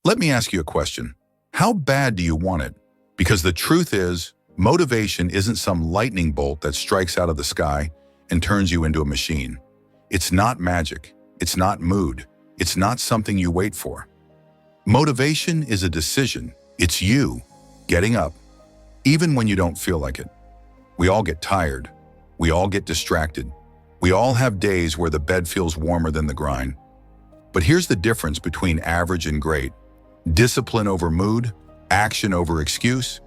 Let me ask you a question. How bad do you want it? Because the truth is, motivation isn't some lightning bolt that strikes out of the sky and turns you into a machine. It's not magic. It's not mood. It's not something you wait for. Motivation is a decision. It's you getting up, even when you don't feel like it. We all get tired. We all get distracted. We all have days where the bed feels warmer than the grind. But here's the difference between average and great. Discipline over mood, action over excuse.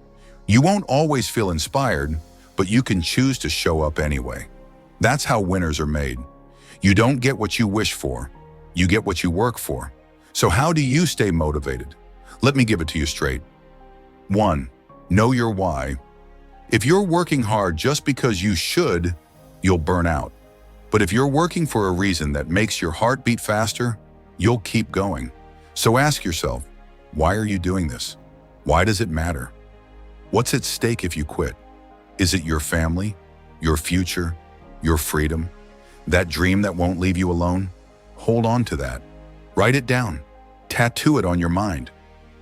You won't always feel inspired, but you can choose to show up anyway. That's how winners are made. You don't get what you wish for. You get what you work for. So how do you stay motivated? Let me give it to you straight. 1. Know your why. If you're working hard just because you should, you'll burn out. But if you're working for a reason that makes your heart beat faster, you'll keep going. So ask yourself, why are you doing this? Why does it matter? What's at stake if you quit? Is it your family, your future, your freedom? That dream that won't leave you alone? Hold on to that. Write it down. Tattoo it on your mind.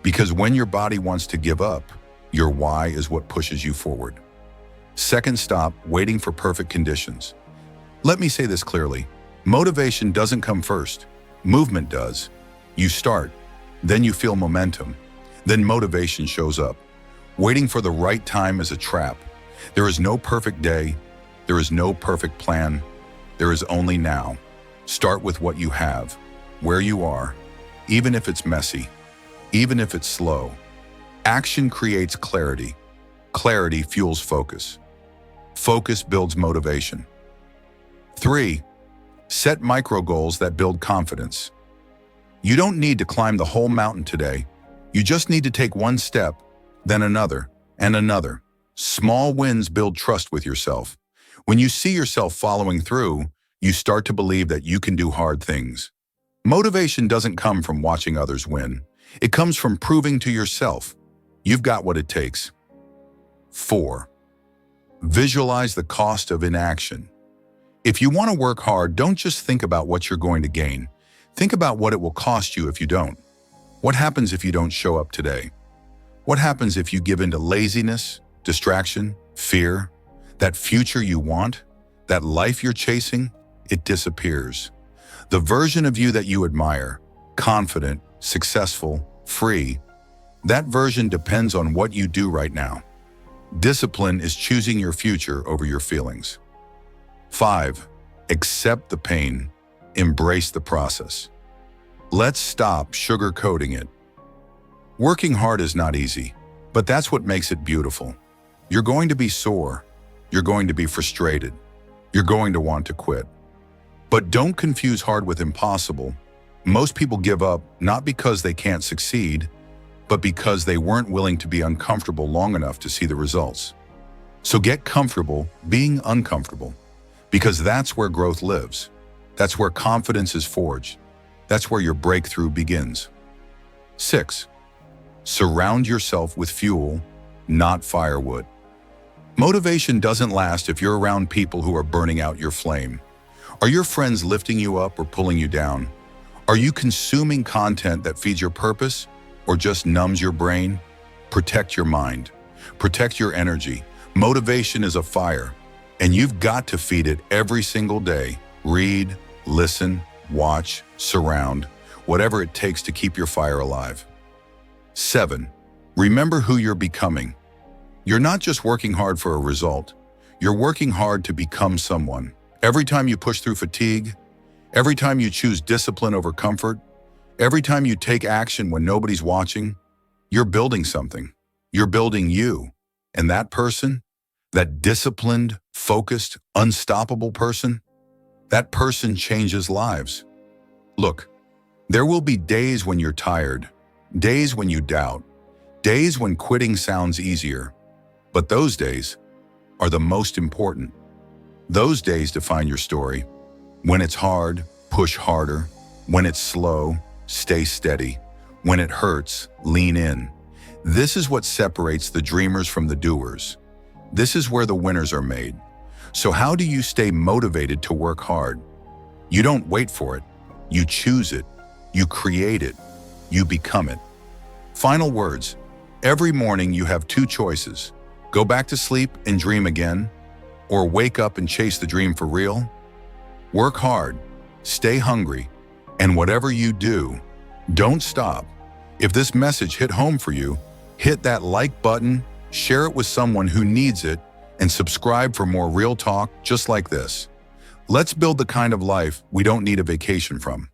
Because when your body wants to give up, your why is what pushes you forward. Second, stop waiting for perfect conditions. Let me say this clearly. Motivation doesn't come first. Movement does. You start, then you feel momentum. Then motivation shows up. Waiting for the right time is a trap. There is no perfect day. There is no perfect plan. There is only now. Start with what you have, where you are, even if it's messy, even if it's slow. Action creates clarity. Clarity fuels focus. Focus builds motivation. 3. Set micro goals that build confidence. You don't need to climb the whole mountain today. You just need to take one step, then another, and another. Small wins build trust with yourself. When you see yourself following through, you start to believe that you can do hard things. Motivation doesn't come from watching others win. It comes from proving to yourself you've got what it takes. 4. Visualize the cost of inaction. If you want to work hard, don't just think about what you're going to gain. Think about what it will cost you if you don't. What happens if you don't show up today? What happens if you give in to laziness, distraction, fear? That future you want, that life you're chasing, it disappears. The version of you that you admire, confident, successful, free, that version depends on what you do right now. Discipline is choosing your future over your feelings. 5. Accept the pain. Embrace the process. Let's stop sugarcoating it. Working hard is not easy, but that's what makes it beautiful. You're going to be sore. You're going to be frustrated. You're going to want to quit. But don't confuse hard with impossible. Most people give up not because they can't succeed, but because they weren't willing to be uncomfortable long enough to see the results. So get comfortable being uncomfortable, because that's where growth lives. That's where confidence is forged. That's where your breakthrough begins. 6. Surround yourself with fuel, not firewood. Motivation doesn't last if you're around people who are burning out your flame. Are your friends lifting you up or pulling you down? Are you consuming content that feeds your purpose or just numbs your brain? Protect your mind. Protect your energy. Motivation is a fire, and you've got to feed it every single day. Read, listen, watch, surround, whatever it takes to keep your fire alive. 7. Remember who you're becoming. You're not just working hard for a result. You're working hard to become someone. Every time you push through fatigue, every time you choose discipline over comfort, every time you take action when nobody's watching, you're building something. You're building you. And that person, that disciplined, focused, unstoppable person, that person changes lives. Look, there will be days when you're tired, days when you doubt, days when quitting sounds easier. But those days are the most important. Those days define your story. When it's hard, push harder. When it's slow, stay steady. When it hurts, lean in. This is what separates the dreamers from the doers. This is where the winners are made. So how do you stay motivated to work hard? You don't wait for it. You choose it. You create it. You become it. Final words. Every morning you have two choices. Go back to sleep and dream again, or wake up and chase the dream for real. Work hard, stay hungry, and whatever you do, don't stop. If this message hit home for you, hit that like button, share it with someone who needs it, and subscribe for more real talk just like this. Let's build the kind of life we don't need a vacation from.